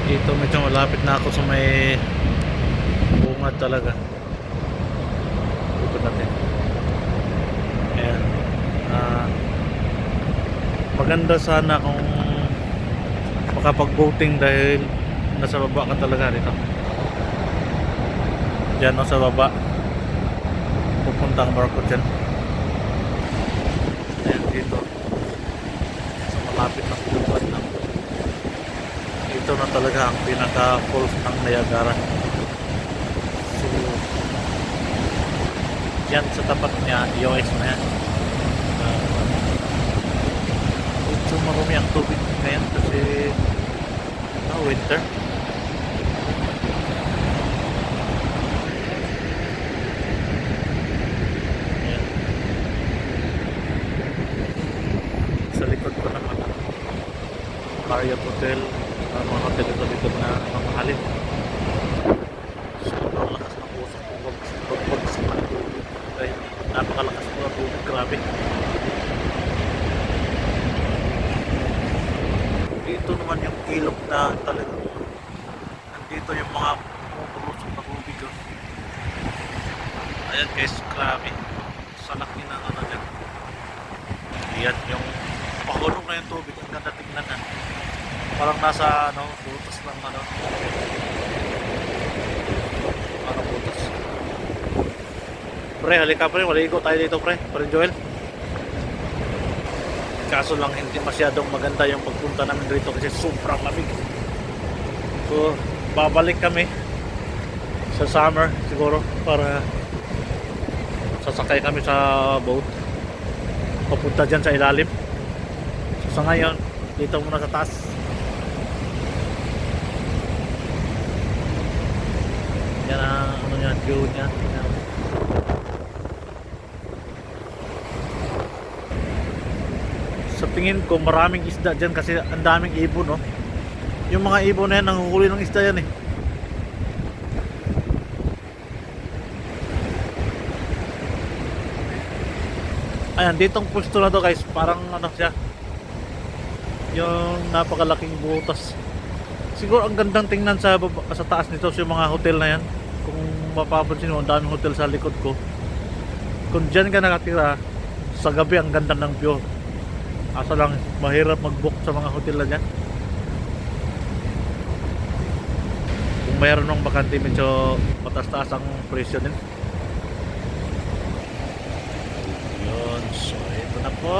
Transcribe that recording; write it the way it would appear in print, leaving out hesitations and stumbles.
Dito medyo malapit na ako sa may bungad talaga. Ikot natin. Ayan. Maganda sana kung makapag-boating dahil nasa baba ka talaga dito. Diyan no, sa baba. Pupunta ang barko dyan. Ayan dito. Sa malapit na bungad na. Ito na talaga ang pinaka falls ng Niagara. So yan sa tapat niya US na yan. So marumi ang tubig ngayon kasi winter. Ayan. Sa likod ko naman Marriott Hotel, mga hotel ito likod na mamahalin. Sobrang lakas ng usok pag sa tubig dahil napakalakas ng tubig, grabe. Dito naman yung ilog na talagang nandito yung mga pumupulusok na tubig. Ayan guys, grabe sa laki ng ano dyan. Ayan yung pahulog na yung tubig, ang ganda tingnan na. Parang nasa butas ng butas. Pre, halika pre, maligo tayo dito pre Joel. Kaso lang hindi masyadong maganda yung pagpunta namin dito kasi sobrang lamig. So babalik kami sa summer siguro para sasakay kami sa boat papunta dyan sa ilalim. So sa ngayon dito muna sa taas. Yan ang niya, view niya. Sa tingin ko maraming isda dyan kasi ang daming ibon Yung mga ibon na yan nanguhuli ng isda yan Ayan, ditong pwesto na to guys, parang siya yung napakalaking butas. Siguro ang gandang tingnan sa taas nito yung mga hotel na yan. Kung mapapansin mo, ang daming hotel sa likod ko. Kung dyan ka nakatira sa gabi, ang ganda ng view. Asa lang mahirap mag-book sa mga hotel na dyan. Kung mayroon ng bakante, medyo mataas-taas ang presyo din. Yun, so ito na po.